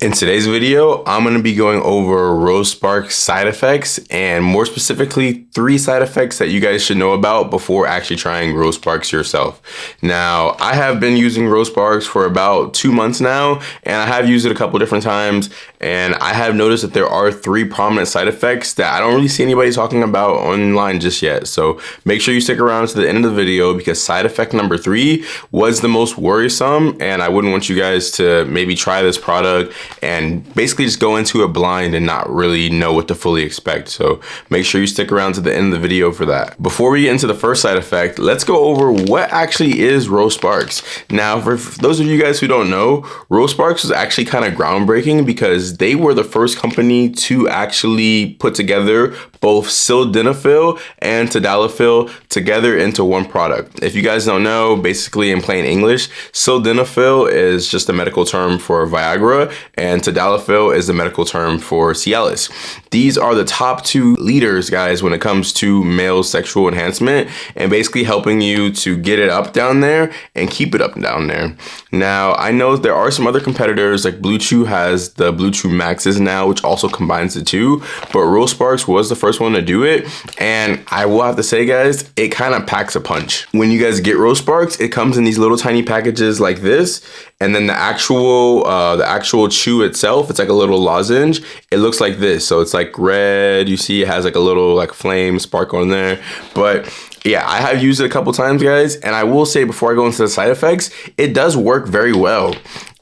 In today's video, I'm going to be going over Rose Spark side effects, and more specifically 3 side effects that you guys should know about before actually trying Rose Sparks yourself. Now, I have been using Rose Sparks for about 2 months now, and I have used it a couple different times, and I have noticed that there are 3 prominent side effects that I don't really see anybody talking about online just yet. So make sure you stick around to the end of the video, because side effect number 3 was the most worrisome, and I wouldn't want you guys to maybe try this product and basically just go into it blind and not really know what to fully expect. So make sure you stick around to the end of the video for that. Before we get into the first side effect, let's go over what actually is Rose Sparks. Now, for those of you guys who don't know, Rose Sparks was actually kind of groundbreaking because they were the first company to actually put together both sildenafil and tadalafil together into one product. If you guys don't know, basically in plain English, sildenafil is just a medical term for Viagra, and tadalafil is the medical term for Cialis. These are the top 2 leaders, guys, when it comes to male sexual enhancement and basically helping you to get it up down there and keep it up down there. Now, I know there are some other competitors, like Blue Chew has the Blue Chew Maxes now, which also combines the 2, but Rose Sparks was the first one to do it, and I will have to say, guys, it kind of packs a punch. When you guys get Rose Sparks, it comes in these little tiny packages like this, and then the actual chew itself, it's like a little lozenge. It looks like this, so it's like red. You see, it has like a little like flame spark on there, but yeah, I have used it a couple times, guys, and I will say before I go into the side effects, it does work very well.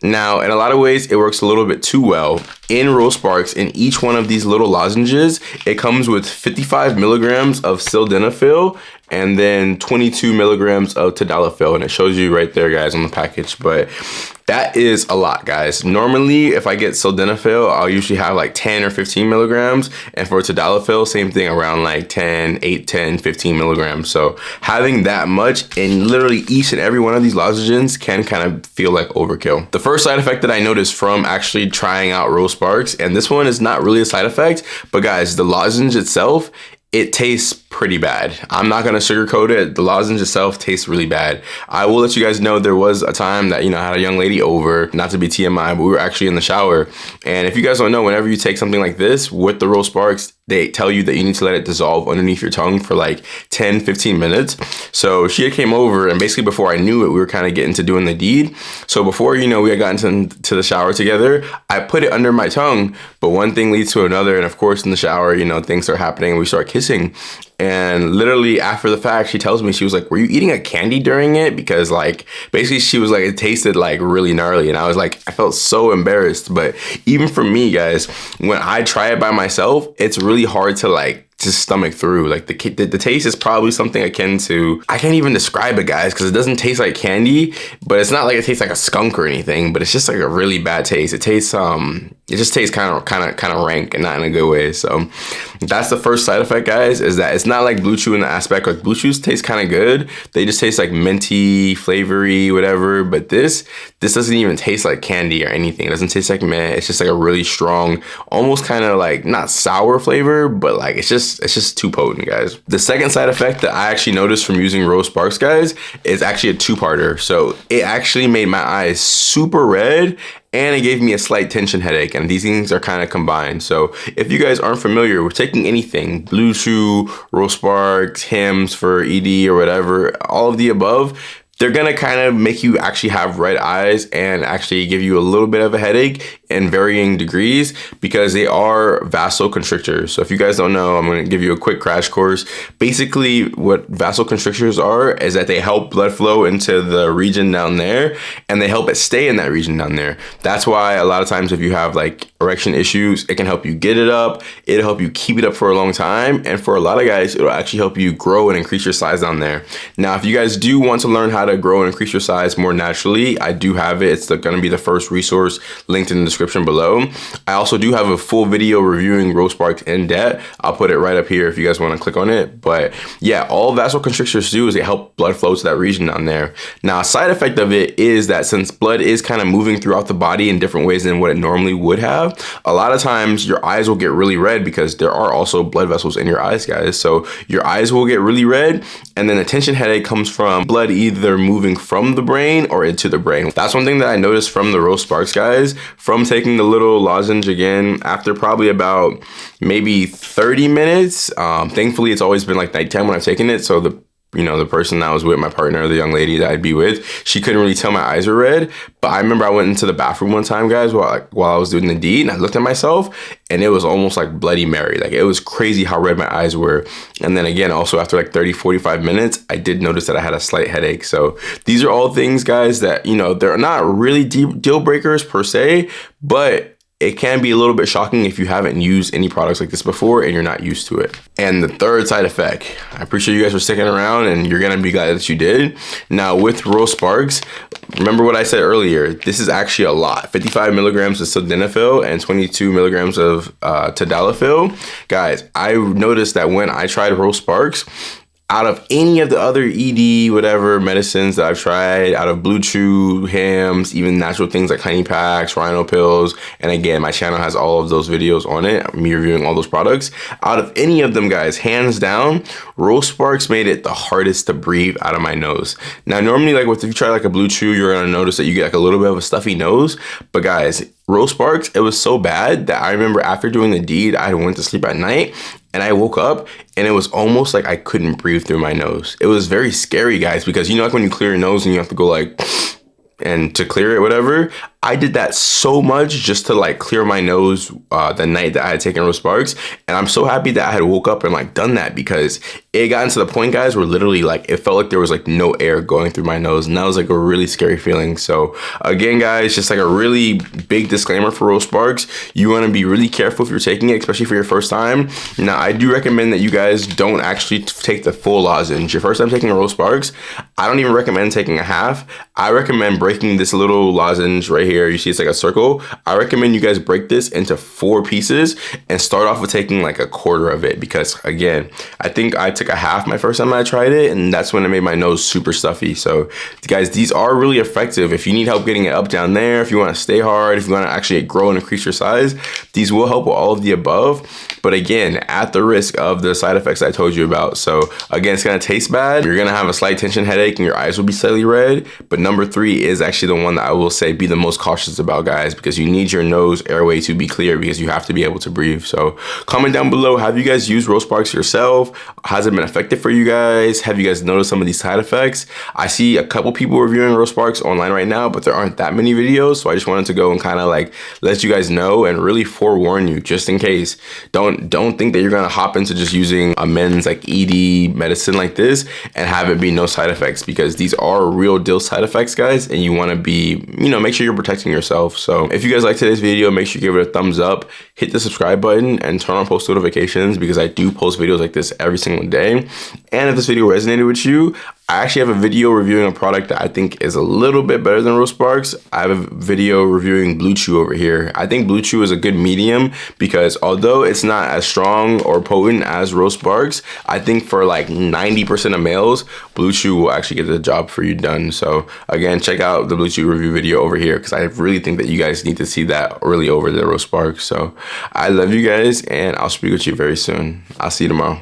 Now, in a lot of ways, it works a little bit too well. In Rose Sparks, in each one of these little lozenges, it comes with 55 milligrams of sildenafil and then 22 milligrams of tadalafil, and it shows you right there, guys, on the package. But that is a lot, guys. Normally, if I get sildenafil, I'll usually have like 10 or 15 milligrams, and for tadalafil, same thing, around like 8, 10, 15 milligrams. So having that much in literally each and every one of these lozenges can kind of feel like overkill. The first side effect that I noticed from actually trying out Rose Sparks, and this one is not really a side effect, but guys, the lozenge itself, it tastes pretty bad. I'm not gonna sugarcoat it. The lozenge itself tastes really bad. I will let you guys know there was a time that, I had a young lady over, not to be TMI, but we were actually in the shower. And if you guys don't know, whenever you take something like this with the Rose Sparks, they tell you that you need to let it dissolve underneath your tongue for like 10, 15 minutes. So she came over, and basically before I knew it, we were kind of getting to doing the deed. So before, we had gotten to the shower together, I put it under my tongue, but one thing leads to another. And of course, in the shower, things are happening and we start kissing. And literally after the fact, she tells me, she was like, were you eating a candy during it? Because like, basically she was like, it tasted like really gnarly. And I was like, I felt so embarrassed. But even for me, guys, when I try it by myself, it's really hard to like just stomach through. Like the taste is probably something akin to, I can't even describe it, guys, because it doesn't taste like candy, but it's not like it tastes like a skunk or anything, but it's just like a really bad taste. It tastes it just tastes kind of rank and not in a good way. So that's the first side effect, guys, is that it's not like Blue Chew in the aspect, like Blue Chews taste kind of good. They just taste like minty, flavory, whatever, but this doesn't even taste like candy or anything. It doesn't taste like mint. It's just like a really strong, almost kind of like not sour flavor, but like it's just too potent, guys. The second side effect that I actually noticed from using Rose Sparks, guys, is actually a 2-parter. So it actually made my eyes super red, and it gave me a slight tension headache, and these things are kind of combined. So if you guys aren't familiar with taking anything, Blue Chew, Rose Sparks, Hims for ED or whatever, all of the above, they're gonna kind of make you actually have red eyes and actually give you a little bit of a headache in varying degrees, because they are vasoconstrictors. So if you guys don't know, I'm gonna give you a quick crash course. Basically, what vasoconstrictors are is that they help blood flow into the region down there, and they help it stay in that region down there. That's why a lot of times if you have like erection issues, it can help you get it up, it'll help you keep it up for a long time, and for a lot of guys, it'll actually help you grow and increase your size down there. Now, if you guys do want to learn how to grow and increase your size more naturally, I do have it. It's going to be the first resource linked in the description below. I also do have a full video reviewing Rose Sparks in depth. I'll put it right up here if you guys want to click on it. But yeah, all vasoconstrictors do is they help blood flow to that region down there. Now, a side effect of it is that since blood is kind of moving throughout the body in different ways than what it normally would have, a lot of times your eyes will get really red, because there are also blood vessels in your eyes, guys. So your eyes will get really red, and then a tension headache comes from blood either moving from the brain or into the brain. That's one thing that I noticed from the Rose Sparks, guys. From taking the little lozenge again after probably about maybe 30 minutes. Thankfully, it's always been like nighttime when I've taken it, so the person that was with my partner, the young lady that I'd be with, she couldn't really tell my eyes were red. But I remember I went into the bathroom one time, guys, while I was doing the deed, and I looked at myself, and it was almost like Bloody Mary. Like, it was crazy how red my eyes were. And then again, also after like 30, 45 minutes, I did notice that I had a slight headache. So these are all things, guys, that, they're not really deal breakers per se, but it can be a little bit shocking if you haven't used any products like this before and you're not used to it. And the third side effect, I appreciate you guys for sticking around, and you're gonna be glad that you did. Now with Rose Sparks, remember what I said earlier, this is actually a lot. 55 milligrams of sildenafil and 22 milligrams of tadalafil. Guys, I noticed that when I tried Rose Sparks, out of any of the other ED, whatever medicines that I've tried, out of Blue Chew, Hims, even natural things like honey packs, rhino pills, and again, my channel has all of those videos on it, me reviewing all those products. Out of any of them, guys, hands down, Rose Sparks made it the hardest to breathe out of my nose. Now, normally, like if you try like a Blue Chew, you're gonna notice that you get like a little bit of a stuffy nose, but guys, Rose Sparks, it was so bad that I remember after doing the deed, I went to sleep at night, and I woke up and it was almost like I couldn't breathe through my nose. It was very scary, guys, because like when you clear your nose and you have to go like, and to clear it, whatever, I did that so much just to like clear my nose the night that I had taken Rose Sparks. And I'm so happy that I had woke up and like done that, because it got to the point, guys, where literally like it felt like there was like no air going through my nose. And that was like a really scary feeling. So again, guys, just like a really big disclaimer for Rose Sparks. You want to be really careful if you're taking it, especially for your first time. Now, I do recommend that you guys don't actually take the full lozenge. Your first time taking a Rose Sparks, I don't even recommend taking a half. I recommend breaking this little lozenge right here. You see it's like a circle. I recommend you guys break this into 4 pieces and start off with taking like a quarter of it, because again, I think I took a half my first time I tried it, and that's when it made my nose super stuffy. So guys, these are really effective. If you need help getting it up down there, if you want to stay hard, if you want to actually grow and increase your size, these will help with all of the above. But again, at the risk of the side effects I told you about. So again, it's gonna taste bad. You're gonna have a slight tension headache and your eyes will be slightly red. But number 3 is actually the one that I will say be the most cautious about, guys, because you need your nose airway to be clear, because you have to be able to breathe. So comment down below, have you guys used Rose Sparks yourself? Has it been effective for you guys? Have you guys noticed some of these side effects? I see a couple people reviewing Rose Sparks online right now, but there aren't that many videos. So I just wanted to go and kind of like let you guys know and really forewarn you just in case. Don't think that you're gonna hop into just using a men's like ED medicine like this and have it be no side effects, because these are real deal side effects, guys, and you want to be, make sure you're protecting yourself. So if you guys like today's video, make sure you give it a thumbs up, hit the subscribe button, and turn on post notifications, because I do post videos like this every single day. And if this video resonated with you, I actually have a video reviewing a product that I think is a little bit better than Rose Sparks. I have a video reviewing Blue Chew over here. I think Blue Chew is a good medium, because although it's not as strong or potent as Rose Sparks, I think for like 90% of males, Blue Chew will actually get the job for you done. So again, check out the Blue Chew review video over here, because I really think that you guys need to see that really over the Rose Sparks. So I love you guys, and I'll speak with you very soon. I'll see you tomorrow.